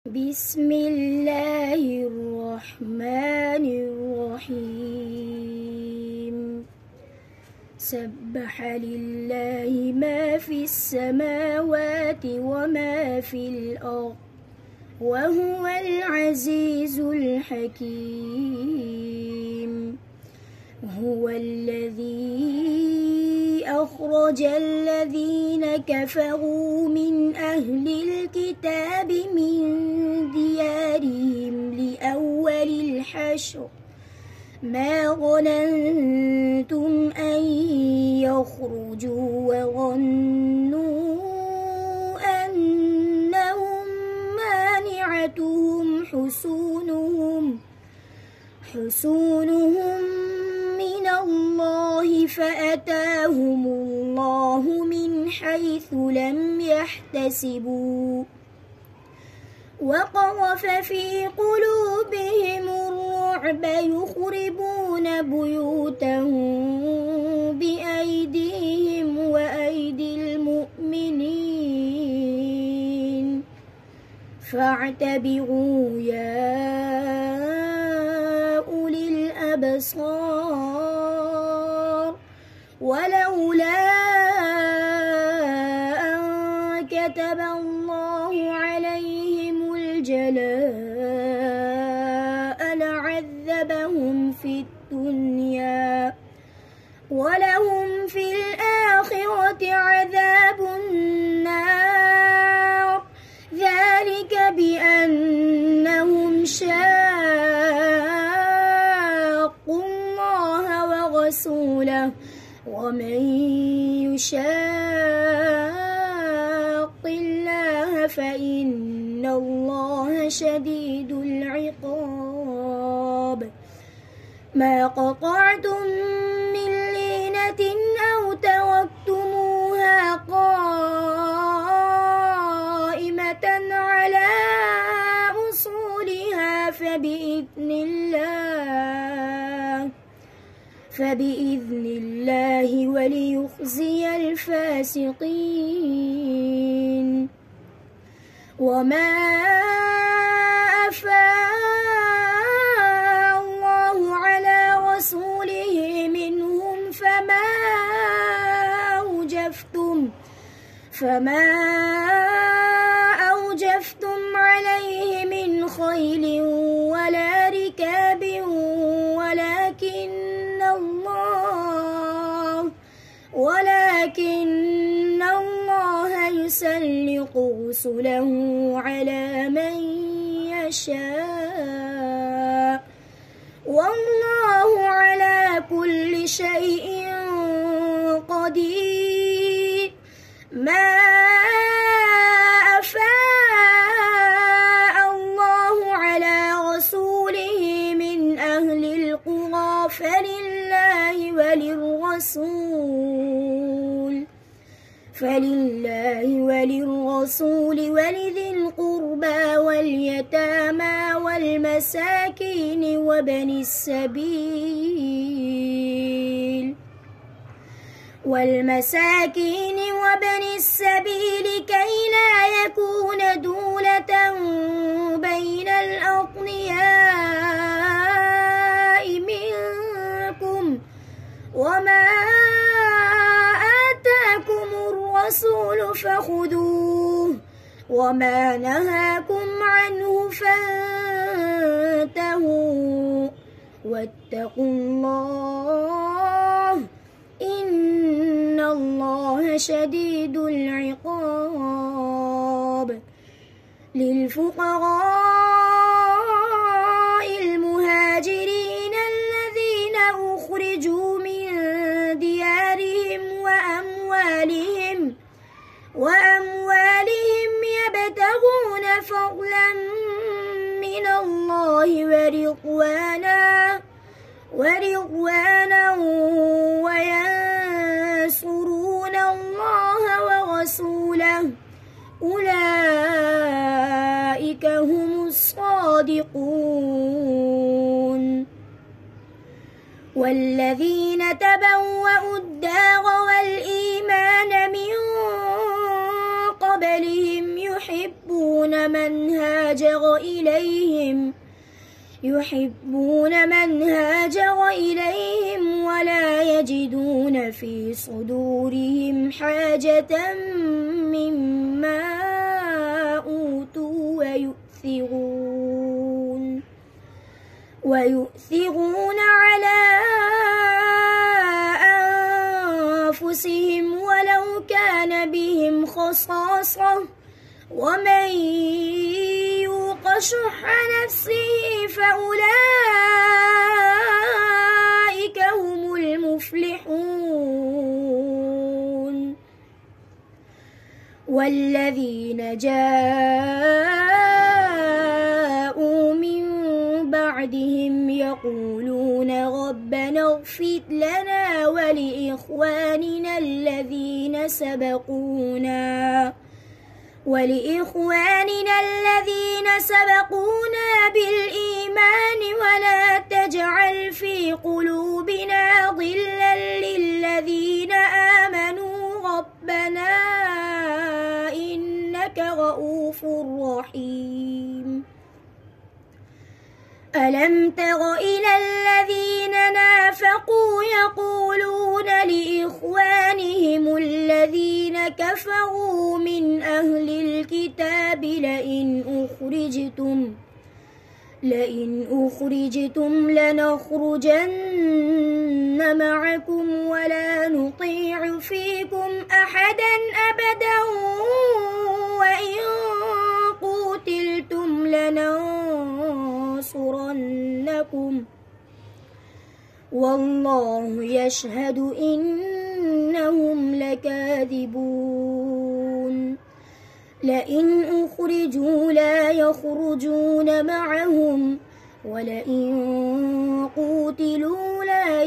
بسم الله الرحمن الرحيم. سبح لله ما في السماوات وما في الأرض وهو العزيز الحكيم. هو الذي أخرج الذين كفروا من أهل الكتاب من ديارهم لأول الحشر ما ظننتم أن يخرجوا وظنوا أنهم مانعتهم حصونهم من الله فأتاهم الله من حيث لم يحتسبوا وقذف في قلوبهم الرعب يخربون بيوتهم بأيديهم وأيدي المؤمنين فاعتبروا يا أولي الأبصار. ولولا أن كتب الله عليهم الجلاء لعذبهم في الدنيا ولهم في الآخرة عذاب النار ذلك بأنهم شاقوا الله ورسوله ومن يشاق الله فإن الله شديد العقاب. ما قطعتم من لينة أو تركتموها قائمة على أصولها فبإذن الله وليخزي الفاسقين. وما أفاء الله على رسوله منهم فما أوجفتم عليه من خيل ولا ركاب ولكن الله يسلط رسله على من يشاء والله على كل شيء قدير. ما أفاء الله على رسوله من أهل القرى فلله وللرسول ولذي القربى واليتامى والمساكين وابن السبيل كي لا يكون دولة بين الأغنياء منكم وما آتاكم الرسول فخذوه وما نهاكم عنه فانتهوا واتقوا الله إن الله شديد العقاب. للفقراء المهاجرين الذين أخرجوا من ديارهم وأموالهم يبتغون فضلا من الله ورضوانا وينصرون الله ورسوله أولئك هم الصادقون. والذين تبوأوا الدار والإيمان من قبلهم يحبون يحبون من هاجر إليهم ولا يجدون في صدورهم حاجة مما أوتوا ويؤثرون على أنفسهم ولو كان بهم خصاصة ومن يوق شح نفسه فأولئك هم المفلحون. والذين جاءوا من بعدهم يقولون ربنا اغفر لنا ولإخواننا الذين سبقونا بالإيمان ولا تجعل في قلوبنا غلا للذين آمنوا ربنا إنك رؤوف رحيم. ألم تر إلى الذين نافقوا يقولون لإخوانهم الذين كفروا من أهل الكتاب لئن أخرجتم لنخرجن معكم ولا نطيع فيكم أحدا أبدا وإن قوتلتم لننصرنكم والله يشهد إنهم لكاذبون. لئن أخرجوا لا يخرجون معهم ولئن قوتلوا لا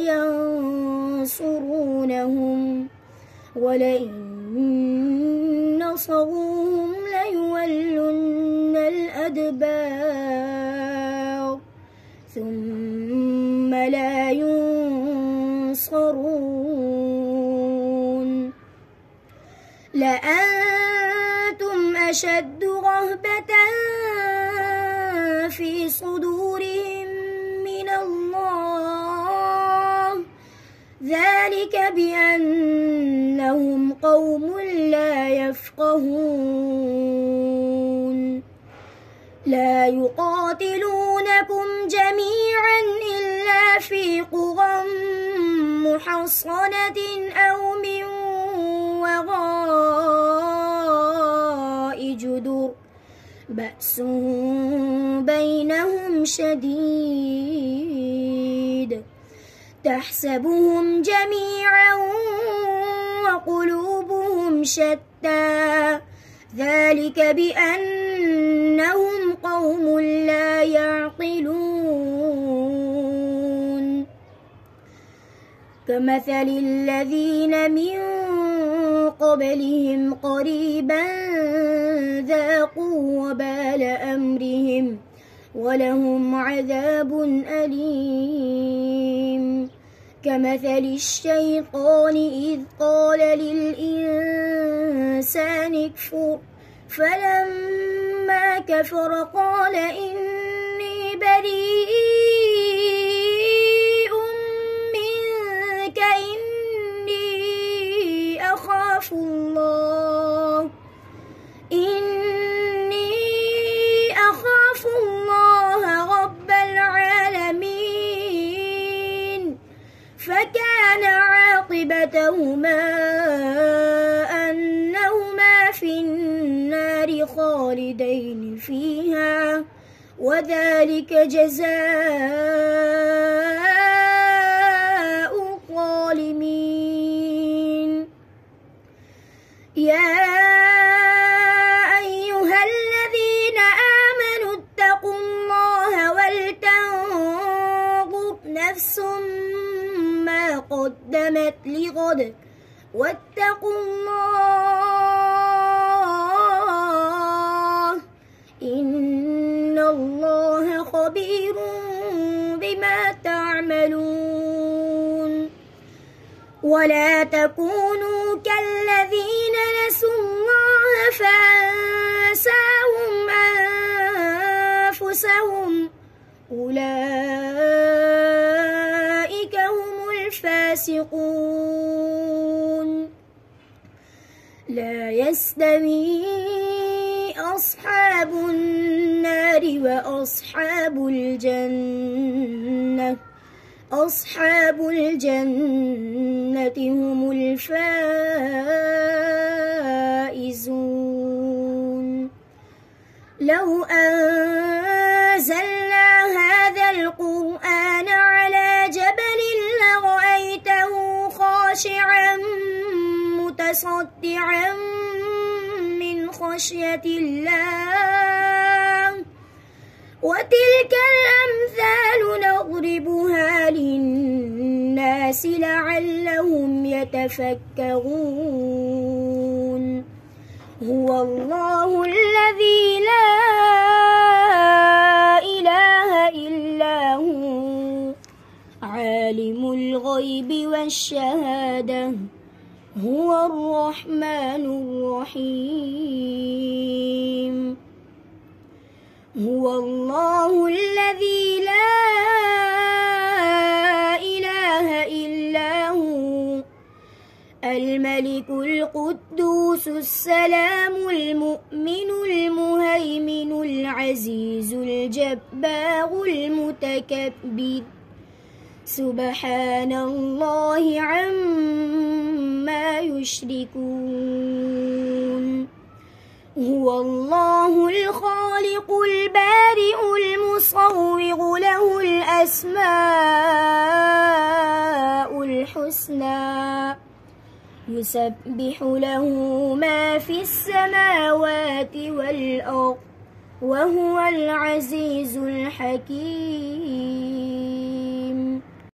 ينصرونهم ولئن نصروهم ليولن الأدبار ثم لا ينصرون. لأنتم أشد رهبة في صدورهم من الله ذلك بأنهم قوم لا يفقهون. لا يقاتلونكم جميعا إلا في قرى محصنة أو من وراء جدر بأس بينهم شديد تحسبهم جميعا وقلوبهم شتى ذلك بأنهم قوم لا يعقلون. كمثل الذين من قبلهم قريبا ذاقوا وبال أمرهم ولهم عذاب أليم. كمثل الشيطان إذ قال للإنسان اكفر فلما كفر قال إني بريء منك إني أخاف الله رب العالمين. فكان عاقبتهما أنهما في النار خالدين فيها وذلك جزاء الظالمين. يا أيها الذين آمنوا اتقوا الله ولتنظر نفس ما قدمت لغد واتقوا الله إن الله خبير بما تعملون. ولا تكونوا كالذين نسوا الله فأنساهم أولئك هم الفاسقون. لا يستوي أصحاب النار وأصحاب الجنة، أصحاب الجنة هم الفائزون. لو أنزلنا هذا القرآن على جبل لرأيته خاشعا متصدعا من خشية الله، وتلك الأمثال نضربها للناس لعلهم يتفكرون. هو الله الذي لا إله إلا هو عالم الغيب والشهادة، هو الرحمن الرحيم. هو الله الذي لا إله إلا هو الملك القدوس السلام المؤمن المهيمن العزيز الجبار المتكبر، سبحان الله عما يشركون. هو الله الخالق البارئ المصور، له الأسماء الحسنى، يسبح له ما في السماوات والأرض، وهو العزيز الحكيم.